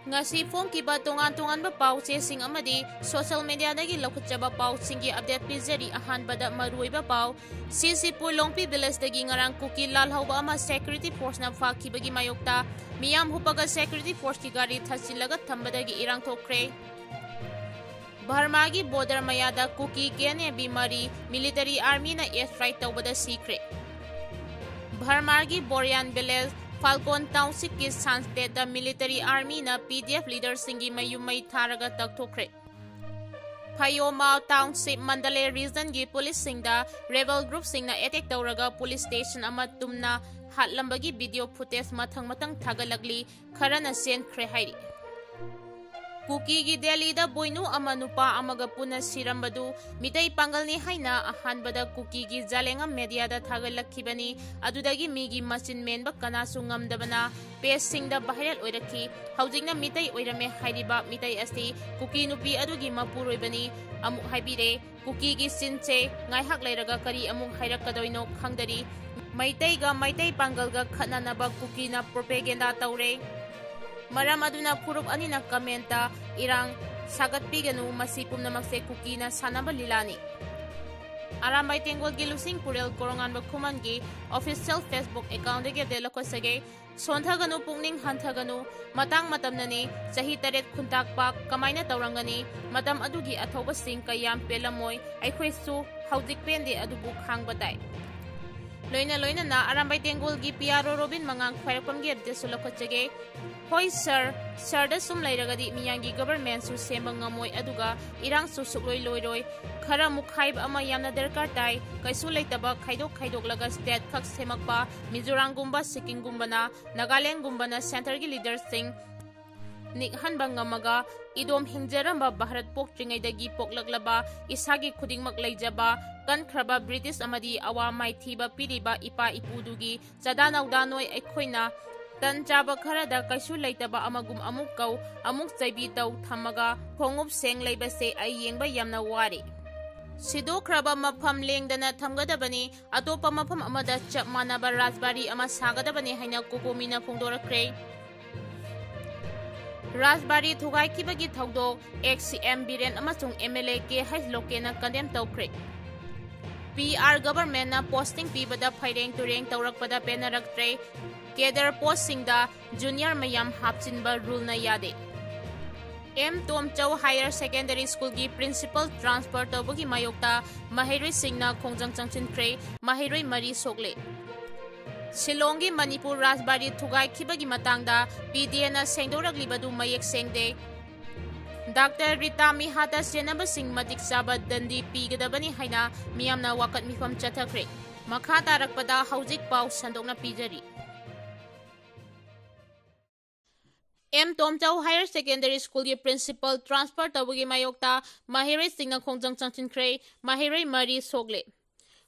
Ngasi phongkiba tongan-tonganba pauchesing amadi social media dagi laukhatjaba pauchingi update pizari ahanbada maruiba pau Sisipur Longpi village dagi ngarang Kuki lalhauba ama security force na phakibagi mayokta miyam hupaga security force ki gari thachilaga thambadagi irang thokre Barma gi border mayada Kuki Kna-B mari military army na airstrike tawbada sikre Barma gi Boryan village Falcon Township ki Sanspet the military army na PDF leader singi mayu Mei Tharaga Tagwdwre Phayoma Township Mandalay region gi police singda rebel group singna attack tawraga police station ama tumna hatlambagi video footage mathang thagalagli kharana senkhre hairi Kuki gi Delhi da boinu ama nupa amaga puna sirambadu mitai pangalni haina ahanbada Kuki gi jalenga media da thagalakhibani adudagi migi machine menba kanasu ngamdabana page singda viral oirakhi haujingna mitai oirame hairiba mitai asti Kuki nupi adugi mapuroibani amu haibire Kuki gi sinche ngaihak leiraga kari amung hairakadoino khangdari maitai pangal ga khananaba Kuki na propaganda tawre Maram aduna purup anina kamenta irang sagat piganu masipum na magse Kuki na sanaba lilani. Arambay tenggol gilusing purel korongan bagkuman gi official Facebook account ge delako sage sonthaganu pungning hanthaganu matang matam nani sahi taret khuntak pak kamaina tawrangani matam adugi athoba sing kayam pelamoy aikhoi su haudik pende adubu khangbatai. Loina na arambay tenggol gi piaro robin mangang khairakpam ge desulako sage Hoi sir da sum lairagadi miyangi government su sembang ngamoy aduga irang su sukloi loiroi khara mukhaib ama yamna darkar tai kaisu leitaba khaidok laga state khak semakpa Mizoram gumba Sikkim gumbana Nagaland gumbana center gi leaders sing nikhan bangamaga idom hingjaramba Bharat pokringai dagi poklaglaba isagi khudingmak leijaba kankraba British amadi awamai thiba piriba ipa ipudugi chadanaudanoi aikhoina Tan jaba kharada kaisu leitaba amagum amuk kau amuk chaibi tau thamaga phongup seng leibase ai yengba yamna wari Sidokraba mafam lengdana thamgadabani atopa mafam amada chap manaba rajbari ama sagadabani haina kokomina phongdorakre Rajbari thugai kibagi thawdo XCM Biren amasung MLA ke Haislokena condemn tawkre PR government na posting pibada phaireng tureng tawrakpada penaraktre Kedar posting da junior mayam hapchinba rule na yade. M. Tom Chow Higher Secondary School gi principal transfer tawbagi mayokta Maheiroi singna khongjang changchinkhre Maheiroi mari Sokle. Shillongi Manipur Rajbari thugai khibagi matangda PDA na sengdoraglibadu mayek sengde. Dr. Rita Mihata Senaba Singh Matik Saba Dandi Pigadabani Haina Miyamna Wakat Mifam Chathakre. Makha tarakpada haujik pau sandokna pijari. M. Tom Chow Higher Secondary School ki principal transfer tawagi mayokta Maheiroi singna khongjang changchinkhre Maheiroi mari Sokle.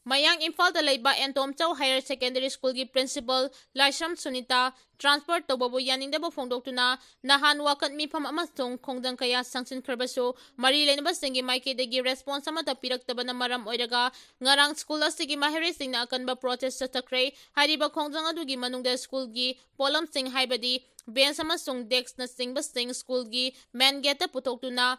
Mayang Imphal da leiba M. Tom Chow Higher Secondary School ki principal Laisham Sunita transfer tawabu yaningdaba phongdoktuna nahan wakat mifam amasung khongjang kaya changchinkhrabasu mari lenaba singi maikidagi response amata piraktabana maram oiraga ngarang school asigi Maheiroi singna akanba protest chathakre hariba khongjang adugi manungda school gi polam sing haibadi bench amasung desk na singba sing school gi main gate putoktuna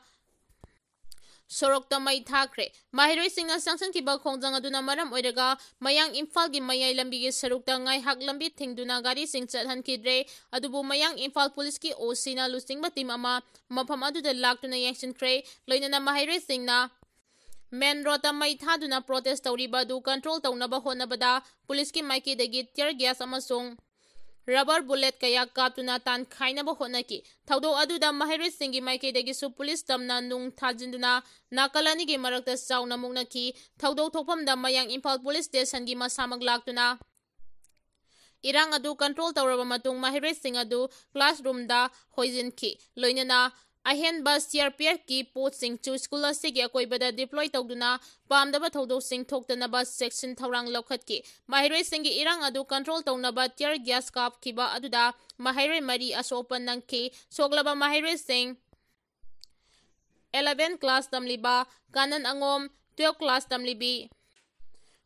Sorokta Mai Thakre Maheiroi singna sangsankiba khongjang aduna maram oiraga mayang Imphal gi mayai lambi gi sarukta ngai hak lambi thingduna gari sing chathankidre adubu mayang Imphal police ki OC na lusingba team ama mafam aduda laktuna yangshinkre loinana Maheiroi singna main rota mai thaduna protest tawriba du control tawnaba honabada police ki maiki dagi tear gas amasung rubber bullet kaya kaptuna tan khainaba honaki thawdo aduda Maheiroi singi maike dagi su police tamna nung thajinduna nakalani gi marakta chauna mugnaki thawdo thopamda mayang Imphal police station gi masamag laktuna irang adu control tawraba matung Maheiroi sing adu classroom da hoijinki loinana ahen bus CRPF ki post sing chu school asigi akoibada deploy tawduna pamdaba thawdo sing thoktanaba section thawrang lokhatki Maheiroi singi irang adu control tawnaba tear gas kap kiba aduda Maheiroi mari asopan nangki soglaba Maheiroi sing 11 class tamliba kanan angom 12 class tamlibi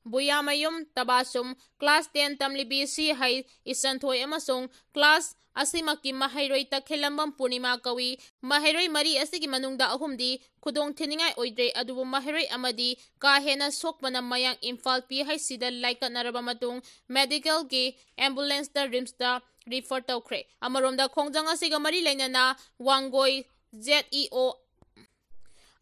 Buyamayum Tabasum, Class 10 Tamlibi Si Hai, Isanthoi Amasung, Class Asimaki Maheiroi Takhelambam Purnima Kawi, Maheiroi Mari Asigi Manungda Ahumdi, Kudong Tiningai Oidre, Adubu Maheiroi Amadi, Kahena Sokmana Mayang Infal Pi Hai Sida Laika Narabamatung, Medical Gi, Ambulance da Rimsta, Refer Twkhre. Amaronda Kongjang Asiga Mari Lainana, Wangoi, ZEO.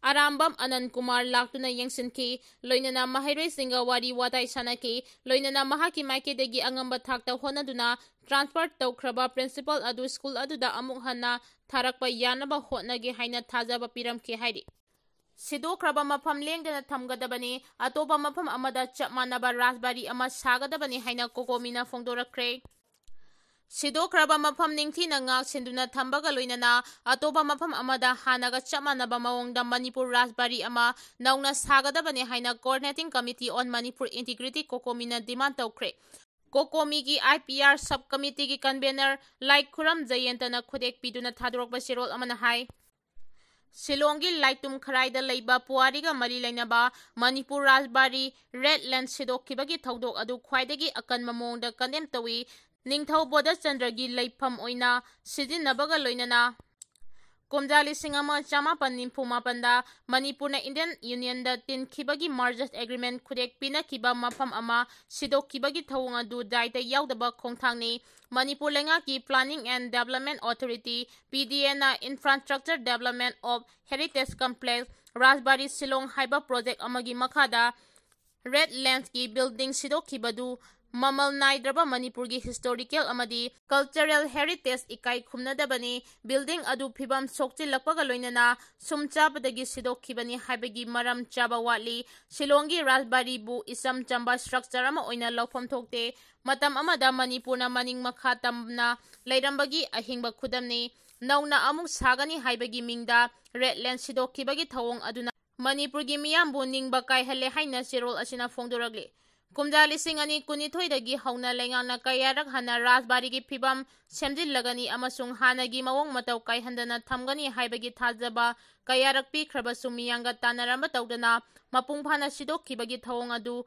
Arambam Anand Kumar Laktuna Yangsinki, Loinana Maheiroi Singa Wari Watai Sanaki, Loinana Mahaki Maike Degi Angamba Takta Honaduna, Transfer Twkhre Principal Adu School Aduda Amukhana, Tharakpa Yanaba Hotnagi Haina Tazaba Piram Ki Haidi. Sidokhraba Mafam Lengdana Thamgadabani, Atoba Mafam Amada Chapmanaba Rasbari Ama Sagadabani Haina Kokomina Fongdorakre. Sidokhraba Mafam Ningthina Ngak Sinduna Thambaga Loinana, Atoba Mafam Amada Hanaga Chapmanaba Mawongda Manipur Rasbari Ama, Nauna Sagadabani Haina Coordinating Committee on Manipur Integrity Kokomina Demand Twkhre. Kokomigi IPR Subcommittee ki Convener Like Khuram Jayantana Khudek Piduna Thadrokba Sirol Amana Hai. Silongi Laitum Kharaida Leiba Puariga Mari Lainaba Manipur Rasbari Red Land Sidokibagi Thaudok Adu Khwaidagi Akan Mamongda Condemn Tawi Ningthau Boda Chandragi Leipam Oina Sidinabaga Loinana Kumjali Singama Chama Panim Puma Panda Manipur na Indian Union da Tin Kibagi Margest Agreement Kudek Pina Kiba Mafam Ama Sidok Kibagi Thawanga Du Daita Yaudaba Khongthangni Manipur Lenga Ki Planning and Development Authority PDN Infrastructure Development of Heritage Complex Rasbari Silong Haiba Project Amagi Makhada Red Lands Ki Building Sidok Kibadu Mamal Naidraba Manipur gi Historical Amadi Cultural Heritage Ikai Khumnadabani Building Adu Phibam Sokti Lakpaga Loinana Sumchabadagi Sidokhibani Haibagi Maram Chaba Watli Silongi Rasbari Bu Isam Chamba Structure Ama Oina Lawfam Thokte Matam Amada Manipur na Maning Makhatam na Lairambagi Ahingba Khudamni Nauna Amuk Sagani Haibagi Mingda Redland Sidokhibagi Thawong Aduna Manipur gi Miyambu Ningba Kaihale Haina Sirol Asina Fongdoragli Kumjali Singani Kunithoi dagi Hauna Lengana Kayarak Hana Rasbari gi Phibam Semjillagani Amasung Hanagi Mawong Matau Kaihandana Thamgani Haibagi Thazaba Kayarak Pikhraba Sumiyanga Tanaramba Tawdana Mapungphana Sidokhibagi Thawong Adu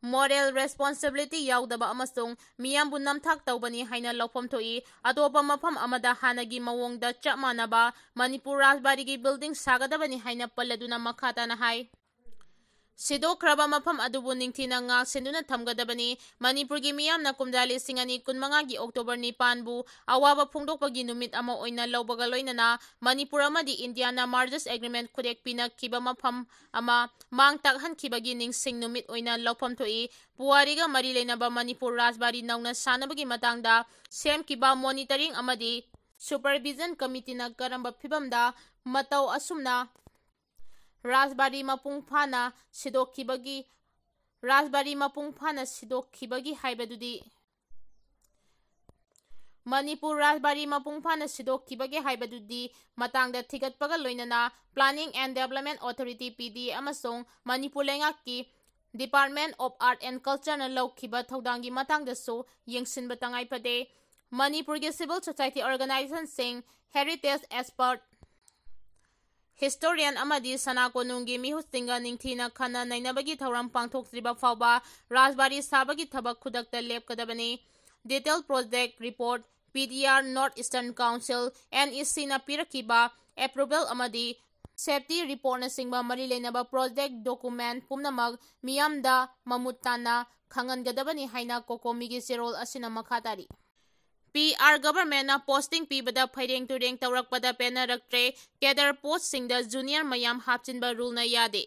Moral responsibility yaudaba amasung miyambu namthak tawbani haina lawfam thoi atopa mafam amada hanagi mawongda chapmanaba Manipur Rasbari gi building sagadabani haina palladuna makhata na hai Sidokhraba mafam adubu ningthina ngak senduna thamgadabani Manipur gi miyamna kumjali singani kunmanga gi October 9 bu awaba phungdokpagi numit ama oina lawbaga loinana Manipur amadi Indiana Margest Agreement khudek pina kiba mafam ama mangtak hankibagi ningsing numit oina lawfam thoi puariga mari leinaba Manipur Rasbari nauna sanabagi matangda sem kiba monitoring amadi supervision committee na karamba phibamda matau asumna Rasbari Mapungphana Sidokhibagi Rasbari Mapungphana Sidokhibagi haibadudi Manipur Rasbari Mapungphana Sidokhibagi haibadudi matangda thigatpaga loinana Planning and Development Authority PD amasong Manipur Lengaki Department of Art and Culture na lawkhiba thawdangi matangda so yengsinba tangai pade Manipur gi civil society organization sing heritage expert Historian amadi sanakonungi mihustinga ningthina khana nainabagi thauram pangthoktriba fawba Rasbari sabagi thabak khudakta lepkadabani Detailed Project Report PDR North Eastern Council NEC na pirakiba approval amadi Safety Report na singba mari leinaba project document pumnamag miyamda mamutana khangangadabani haina kokomigi sirol asina makhatari PR government na posting pibada phaireng tureng tawrakpada penaraktre cadre post singda junior mayam hapchinba rule na yade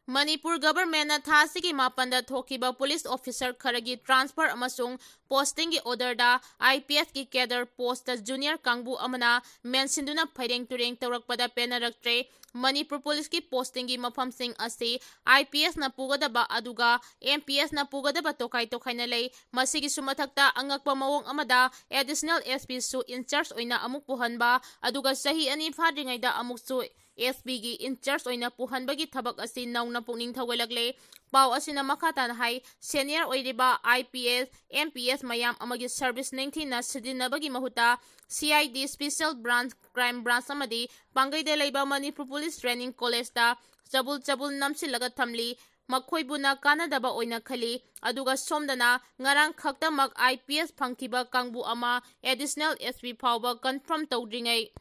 Manipur government na thasigi mapanda thokiba police officer kharagi transfer amasung posting gi order da IPS ki cadre post da junior kangbu amana mensinduna phaireng tureng tawrakpada penaraktre Manipur police ki posting gi mafam sing ase IPS na pugadaba aduga MPS na pugadaba tokai na lei masigi sumathakta angakpa mawong amada additional SP su in charge oina amuk puhanba aduga sahi ani phadringai da amuk su SP gi in charge oina puhanbagi thabak asi nauna pungning thawalagle pau asina makhata na hai senior oiriba IPS MPS mayam amagi service ningthi na sidinabagi mahuta CID special branch crime branch amadi pangai de leiba Manipur police training college da chabul namsilaga thamli makoibuna kanadaba oina khali aduga somdana ngarang khaktamak IPS phangkiba kangbu ama additional SP phawba confirm tawdringai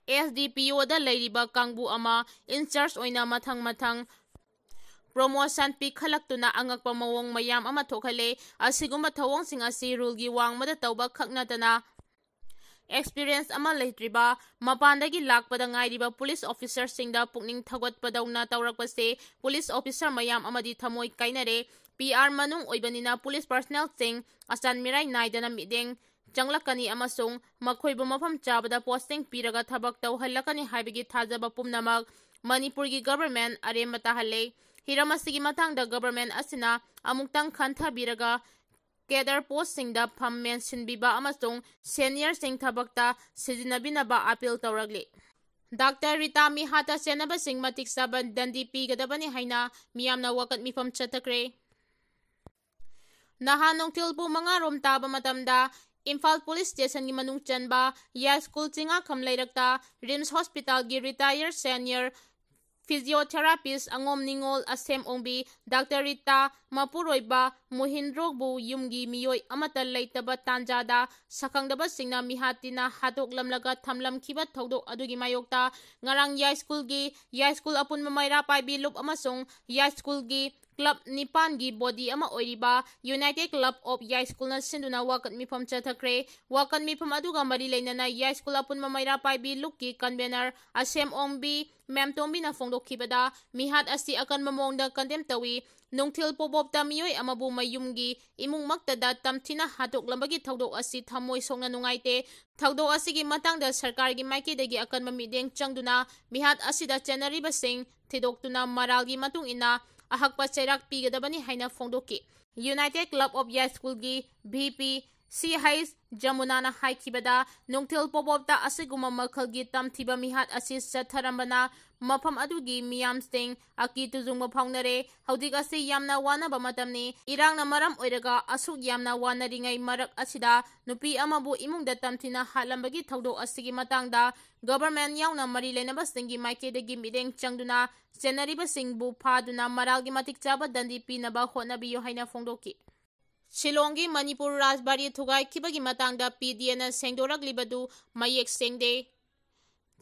SDPO da leiriba kangbu ama in charge oina mathang promotion pi khalaktuna angakpa mawong mayam ama thokhale asigumba thawong sing asi rule gi wangmada tawba khaknatana experience ama leitriba mapandagi lakpada ngairiba police officer singda pukning thagwatpadawna tawrakpase police officer mayam amadi thamoi kainare PR manung oibanina police personnel sing asan mirai naidana mideng changlakani amasung makhoibu mafam chabada posting piraga thabak tawhallakani haibigi thajaba pumnamak Manipurgi government aremata halle Hiramasigi matangda government asina amuktang khantha biraga Kedar posting da pham mention biba amasung senior sing thabakta sijinabinaba appeal tawragli Dr. Rita Mihata senaba sing matik saban dandi pigadabani haina miyamna wakat mifam chatakre Nahanong tilbu mga rom taba matamda Imphal Police Station gi manung chanba ya school chinga khamlairakta Rims Hospital gi retired senior physiotherapist angom ningol asem ongbi Dr. Rita Mapuroiba Mohindrobu yumgi miyoi amata leitaba tanjada sakangdaba singna mihatina hatok lamlaga thamlam khiba thodok adugi mayokta ngarang ya school apun mamaira paibi lup amasong ya school gi Club Nipan gi body ama oiriba United Club of Ya School na sinduna wakat mifam chathakre wakat mifam aduga mari leinana Ya School apun mamaira paibi luki convener asem ongbi mem tombi na fongdokhibada mihat asi akan mamongda condemn tawi nongthil pobopta miyoi amabu mayumgi imung maktada tamthina hatok lambagi thodok asi thamoi songna nungaite thodok asigi matangda sarkar gi maikidagi akan mamideng changduna mihat asida chanariba sing thidoktuna maralgi matung ina ahakpa cherak pigadabani haina fongdoki United Club of Ya School gi VP C Hais Jamunana haikibada nongthil pobopta asiguma makhalgi tamthiba mihat asi satharambana mafam adugi miyam sting aki tuzungma phaungnare haudik asi yamna wanaba matamni irangna maram oiraga asuk yamna wanaringai marak asida nupi amabu imungda tamthina halambagi thodok asigi matangda government yauna mari lenaba singi maikedagi mideng changduna senariba singbu phaduna maralgi matik chaba dandi pinaba honabiyo haina fongdoki Shillongi Manipur Rajbari Thugai Kibagi Matangda PDN Sengdoraglibadu Mayek Sengde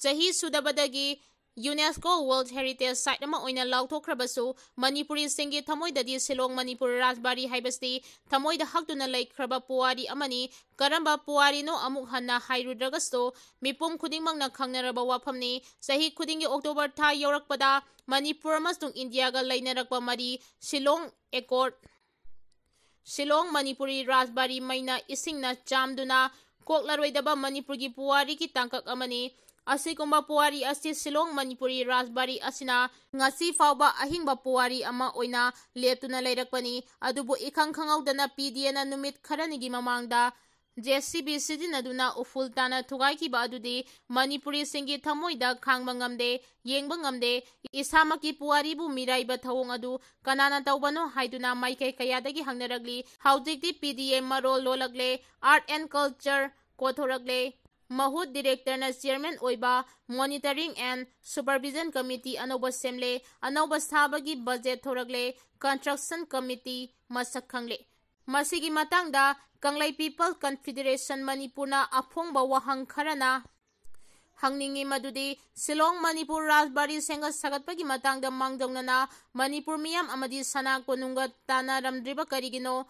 Chahi Sudabadagi UNESCO World Heritage Site ama oina lauthokrabasu Manipuri singi thamoidadi Shillong Manipur Rajbari haibasti thamoida haktuna laikhraba puari amani karamba puari no amuk hanna hairudragasto mipum khudingmangna khangnaraba wafamni chahi khudingi October tha yorakpada Manipur amasung India ga lainarakpa mari Shillong Manipuri Rajbari Maina Isingna Chamduna Koklarwaidaba Manipurgi Puari ki tangkak amani Asigumba Puari asi Shillong Manipuri Rajbari asina ngasi fawba ahingba puari ama oina leptuna leirakpani adubu ikhang khangawdana PDN numit kharanigi mamangda JCB sidinaduna uful tana thugai ki badudi Manipuri singi thamoida khangba ngamde yengba ngamde isamaki puari bu miraiba thawong adu kanana tawbano haiduna maikai kayadagi hangnaragli haujikti PDM marol lolagle art and culture kothoragle Mahut Director na Chairman oiba Monitoring and Supervision Committee anoba semle anoba sabagi budget thoragle Construction Committee masak khangle Masigi matangda Kangla People Confederation Manipurna aphongba wahang kharana hangningi madudi Shillong Manipur Rajbari senga sagatpagi matangda mangjongnana Manipur miyam amadi sana konunga tana ramdriba karigino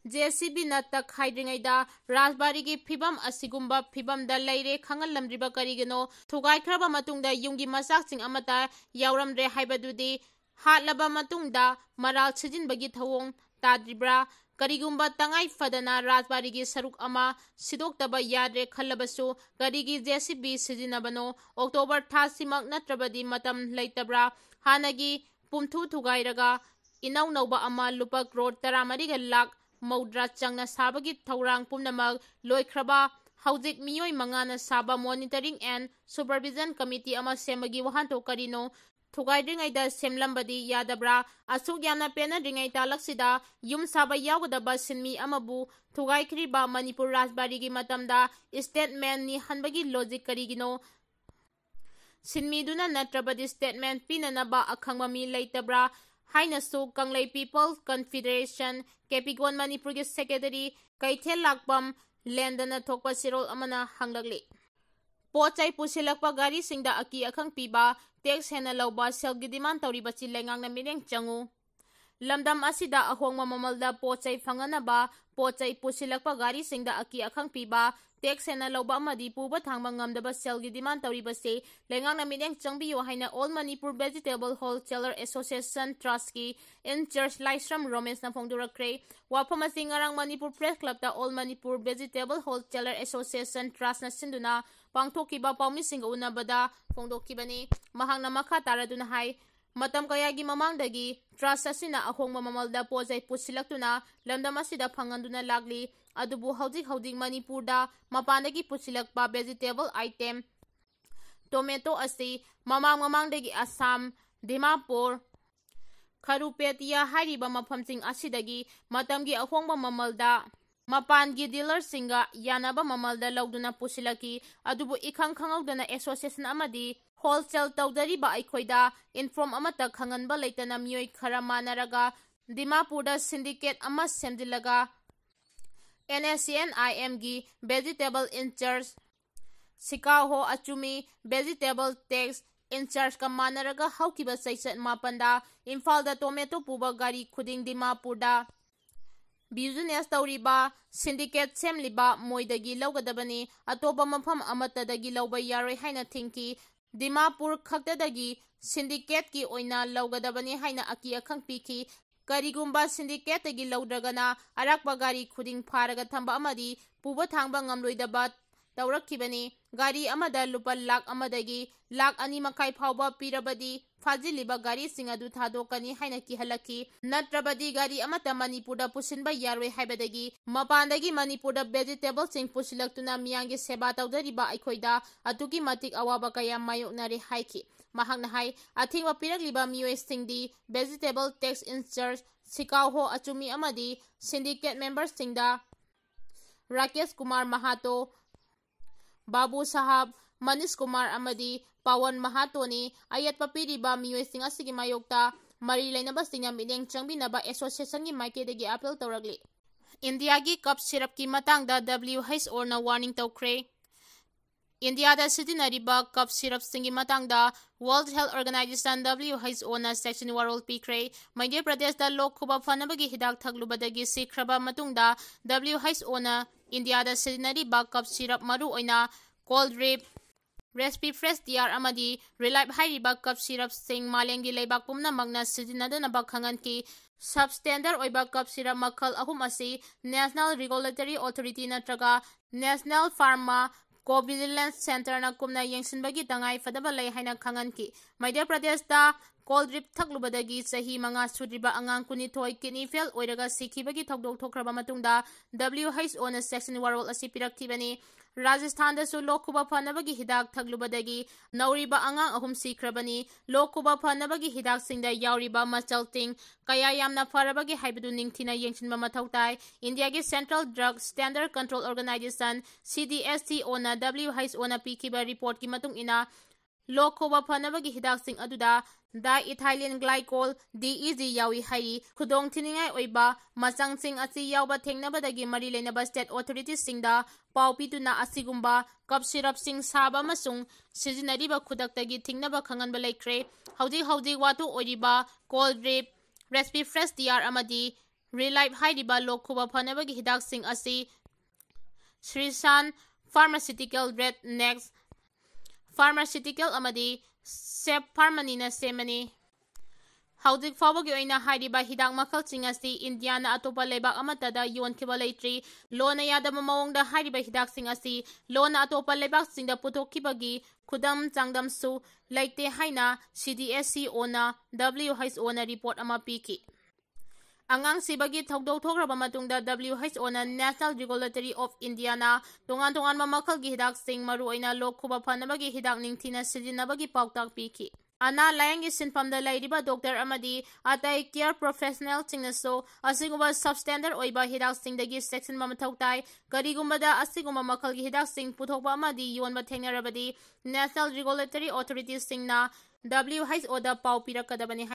JCB na takhaidringaida Rajbari gi phibam asigumba phibam da leire khangal lamdriba karigino thugai khraba matungda yumgi masaksing amata yawramre haibadudi hatlaba matungda maral sijinbagi thawong tadribra Karigumba tangai fadana Rajbari gi saruk ama sidoktaba yadre khallabasu karigi JCB sijinabano October thasimak natrabadi matam leitabra hanagi pumthu thugairaga inau nauba ama lupa crore 30 lakh maudra changna sabagi thaurang pumnamak loikraba haujik miyoi mangana saba Monitoring and Supervision Committee ama semagi wahanto karino Thugaidringaida semlambadi yadabra asuk yamna penadringai talaksida yum saba yawgadaba sinmi amabu thugaikriba Manipur Rajbari gi matamda statement ni hanbagi logic karigino sinmiduna natrabadi statement pinanaba akhangba mi leitabra hainasu Kanglei People Confederation Kepigon Manipur gi secretary Kaithel Lakpam Lendana thokpa sirol amana hanglagli pochai pusilakpa gari singda aki akhang piba tax hena lawba sel gi demand tawriba chi lengang na mineng changu lamdam asida ahongma mamalda pochai fanganaba pochai pusilakpa gari singda aki akhang piba tax hena lawba amadi puba thangba ngamdaba sel gi demand tawriba se lengang na mineng changbiyo haina All Manipur Vegetable Wholesaler Association Trust ki in Church Laisram Romance na phongdurakre wapama singarang Manipur Press Club ta All Manipur Vegetable Wholesaler Association Trust na sinduna pangthokiba pawmising unabada phongdokibani mahangna makha taraduna hai matam kayagi mamangdagi trust asina ahongma mamalda pojai pusilaktuna lamdam asida phanganduna lagli adubu haudik Manipurda mapandagi pusilakpa vegetable item tomato asi mamangdagi Assam Dimapur Kharupetia hariba mafamsing asidagi matamgi ahongba mamalda mapangi dealer singa yanaba mamalda lawduna pusilaki adubu ikhang khangawdana association amadi wholesale tawdariba aikhoida inform amata khanganba leitana miyoi khara manaraga Dimapurda syndicate ama semdilaga NSCNIM gi vegetable in charge Sikaho Achumi vegetable tax in charge ka manaraga haukiba saisat mapanda Imphal tomato puba gari khuding Dimapurda business tawriba syndicate semliba moidagi lawgadabani atoba mafam amatadagi lawba yaroi haina thinki Dimapur khaktadagi syndicate ki oina lawgadabani haina aki akhang piki karigumba syndicate gi lawdragana arakba gari khuding pharaga thamba amadi puba thangba ngamloidaba tawrakibani gari amada lupa lakh amadagi lakh ani makai phawba pirabadi fajiliba gari singadu thadokani haina ki halaki natrabadi gari amata Manipurda pusinba yaroi haibadagi mapandagi Manipurda vegetable sing pusilaktuna miyangi seba tawdariba aikhoida atuki matik awaba kaya mayoknare haiki mahangna hai athingwa piragliba miyoi singdi vegetable tax in charge Sikaho Achumi amadi syndicate members singda Rakesh Kumar Mahato Babu Sahab Manish Kumar amadi Pawan Mahatoni ayat papiriba miyoi singa sigi mayokta mari lainaba singa mineng changbinaba association gi maikedagi appeal tawragli India gi cup syrup ki matangda WHO na warning tawkhre India da sitinariba cup syrup singi matangda World Health Organization WHO na section warol pikre Madhya Pradesh da lok khuba phanabagi hidak thaglubadagi sikraba matungda WHO na India da sitinariba cup syrup maru oina cold drip Recipe fresh DR amadi reliable hairiba cup syrup sing malengi leibak pumna magna sitinadana bakhangan ki substandard oiba cup syrup makhal ahum asi National Regulatory Authority natraga National Pharma Co-Vigilance Center na kumna yengsinbagi tangai fadaba lay haina khangan ki Madhya Pradesh da cold drip thaklubadagi sahi manga sudriba angang kunithoi kidney fail oiraga sikhibagi thokdok thokraba matungda WHO na section warol asi piraktibani Rajasthan da su lokkuba phanabagi hidak thaglubadagi nauriba angang ahum sikrabani lokkuba phanabagi hidak singda yauriba machalting kaya yamna farabagi haibadu ningthina yengsinba mathautai India gi Central Drug Standard Control Organization CDSCO na WHO na pikiba report ki matung ina lokkuba phanabagi hidak sing aduda diethylene glycol DEG yawi hai khudong thiningai oiba machang sing asi yawba thengnabadagi mari lenaba state authorities singda paupituna asigumba cup syrup sing saba masung sijinariba khudaktagi thingnaba khanganba laikre hauji watu oiriba cold drip recipe fresh DR amadi reliable hairiba lokhuba phanabagi hidak sing asi Srisan Pharmaceutical Red Next Pharmaceutical amadi Sep Pharmanina semani Haudik fawagi oina hairiba hidak makhal singasi India na atopa lebak amatada yonkhiba leitri lona yadama mawongda hairiba hidak singasi lona atopa lebak singda putokhibagi khudam changdam su leite haina CDSCO na WHO na report ama piki Angang sibagi thokdok thokraba matungda WHO na National Regulatory of India na tungan mamakal gi hidak sing maru oina lok khuba phanabagi hidak ningthina sijinabagi pautak piki ana layang sinfamda lairiba doctor amadi atai care professional singnaso asiguma substandard oiba hidak singdagi section mamathau tai karigumada asiguma makal gi hidak sing puthokba amadi yonba thengnarabadi national regulatory authorities singna WHO da pau pirakadabani